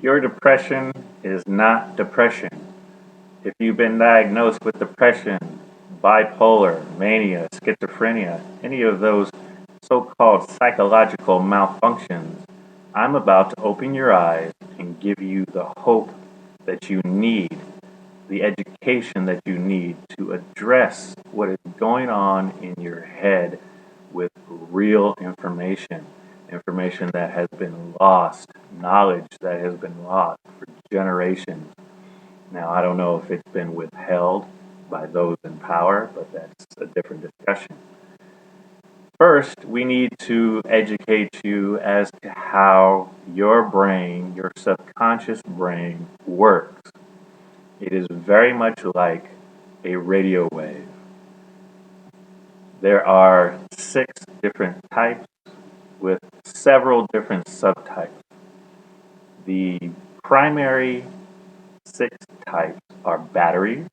Your depression is not depression. If you've been diagnosed with depression, bipolar, mania, schizophrenia, any of those so-called psychological malfunctions, I'm about to open your eyes and give you the hope that you need, the education that you need to address what is going on in your head with real information, information that has been lost, knowledge that has been lost for generations. Now, I don't know if it's been withheld by those in power, but that's a different discussion. First, we need to educate you as to how your brain, your subconscious brain, works. It is very much like a radio wave. There are 6 different types with several different subtypes. The primary 6 types are batteries,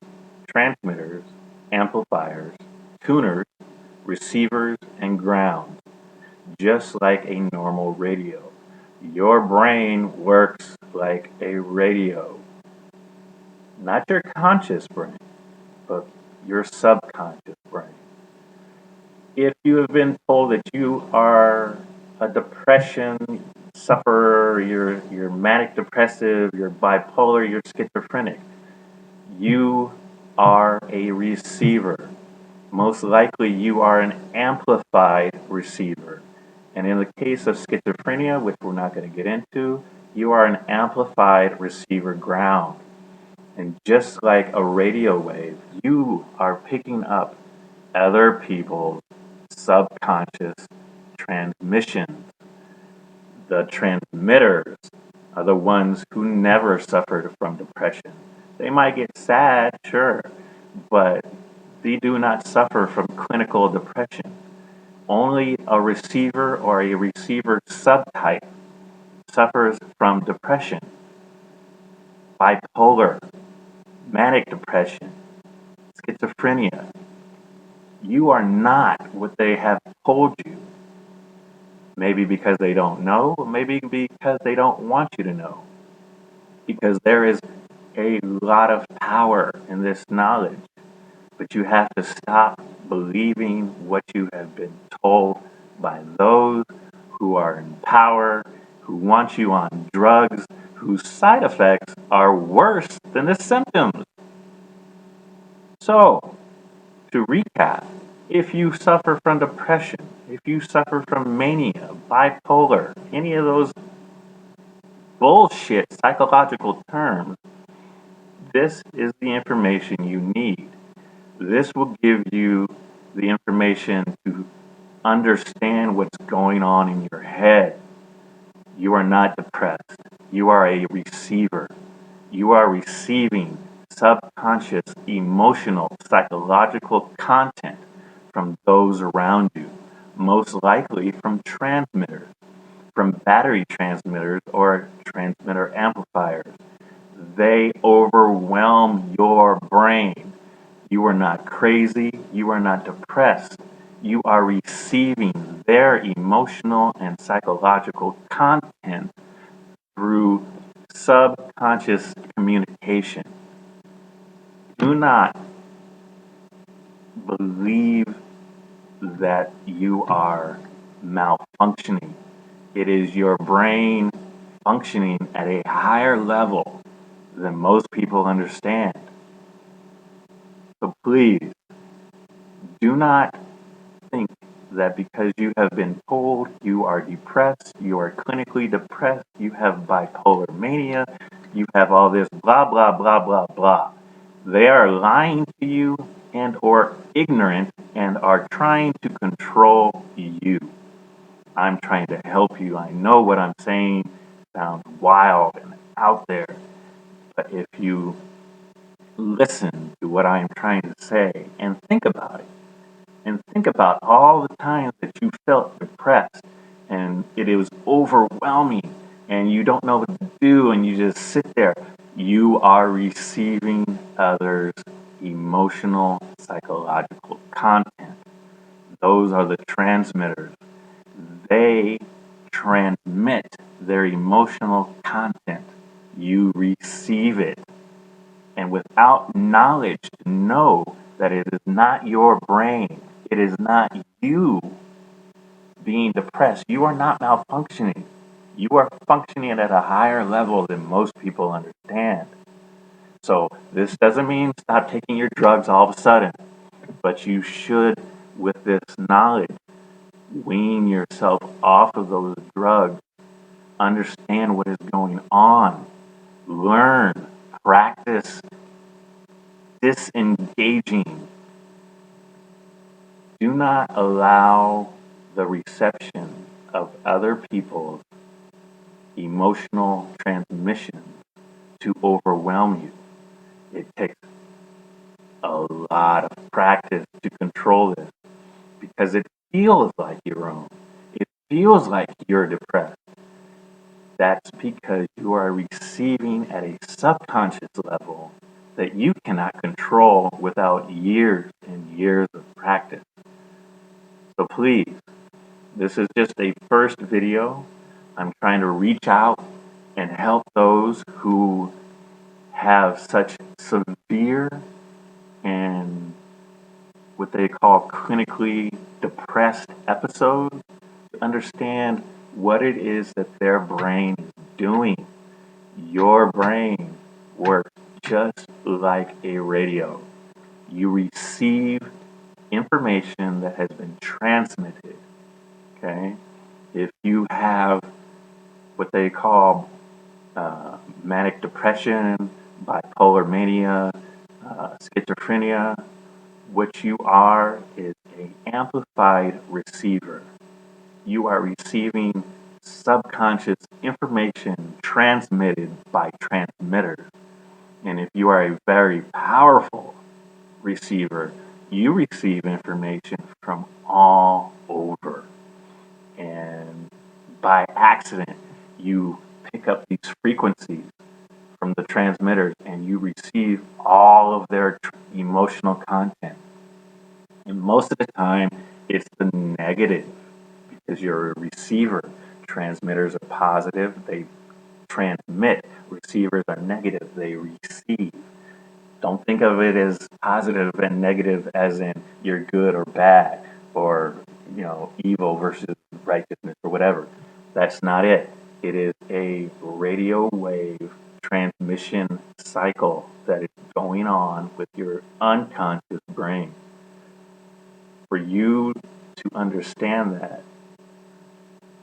transmitters, amplifiers, tuners, receivers, and ground, just like a normal radio. Your brain works like a radio, not your conscious brain, but your subconscious brain. If you have been told that you are a depression sufferer, you're manic depressive, you're bipolar, you're schizophrenic, you are a receiver. Most likely you are an amplified receiver. And in the case of schizophrenia, which we're not going to get into, you are an amplified receiver ground. And just like a radio wave, you are picking up other people's subconscious transmissions. The transmitters are the ones who never suffered from depression. They might get sad, sure, but they do not suffer from clinical depression. Only a receiver or a receiver subtype suffers from depression, bipolar, manic depression, schizophrenia. You are not what they have told you. Maybe because they don't know, or maybe because they don't want you to know. Because there is a lot of power in this knowledge, but you have to stop believing what you have been told by those who are in power, who want you on drugs, whose side effects are worse than the symptoms. So, to recap, if you suffer from depression, if you suffer from mania, bipolar, any of those bullshit psychological terms, this is the information you need. This will give you the information to understand what's going on in your head. You are not depressed. You are a receiver. You are receiving subconscious, emotional, psychological content from those around you, most likely from transmitters, from battery transmitters or transmitter amplifiers. They overwhelm your brain. You are not crazy. You are not depressed. You are receiving their emotional and psychological content through subconscious communication. Do not believe that you are malfunctioning. It is your brain functioning at a higher level than most people understand. So please, do not think that because you have been told you are depressed, you are clinically depressed, you have bipolar mania, you have all this blah, blah, blah, blah, blah. They are lying to you and or ignorant and are trying to control you. I'm trying to help you. I know what I'm saying sounds wild and out there, but if you listen to what I am trying to say and think about it, and think about all the times that you felt depressed and it was overwhelming and you don't know what to do and you just sit there. You are receiving others' emotional, psychological content. Those are the transmitters. They transmit their emotional content. You receive it. And without knowledge, to know that it is not your brain, it is not you being depressed. You are not malfunctioning. You are functioning at a higher level than most people understand. So this doesn't mean stop taking your drugs all of a sudden, but you should, with this knowledge, wean yourself off of those drugs, understand what is going on, learn, practice disengaging. Do not allow the reception of other people's emotional transmission to overwhelm you. It takes a lot of practice to control this because it feels like your own. It feels like you're depressed. That's because you are receiving at a subconscious level that you cannot control without years and years of practice. So please, this is just a first video. I'm trying to reach out and help those who have such severe and what they call clinically depressed episodes to understand what it is that their brain is doing. Your brain works just like a radio. You receive information that has been transmitted. Okay? If you have what they call manic depression, bipolar mania, schizophrenia, what you are is an amplified receiver. You are receiving subconscious information transmitted by transmitters. And if you are a very powerful receiver, you receive information from all over. And by accident, you pick up these frequencies from the transmitters and you receive all of their emotional content. And most of the time, it's the negative because you're a receiver. Transmitters are positive, they transmit. Receivers are negative, they receive. Don't think of it as positive and negative as in you're good or bad or, evil versus righteousness or whatever. That's not it. It is a radio wave transmission cycle that is going on with your unconscious brain. For you to understand that,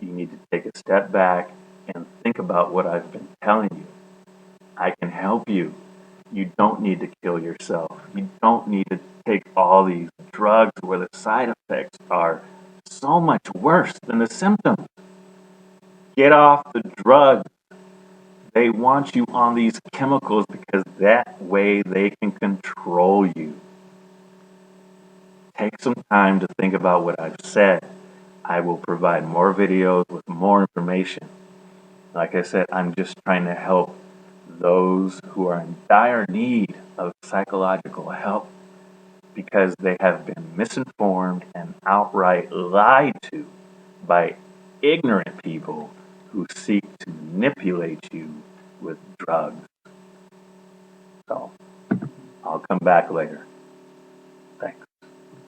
you need to take a step back and think about what I've been telling you. I can help you. You don't need to kill yourself. You don't need to take all these drugs where the side effects are so much worse than the symptoms. Get off the drugs. They want you on these chemicals because that way they can control you. Take some time to think about what I've said. I will provide more videos with more information. Like I said, I'm just trying to help those who are in dire need of psychological help because they have been misinformed and outright lied to by ignorant people who seek to manipulate you with drugs. So, I'll come back later.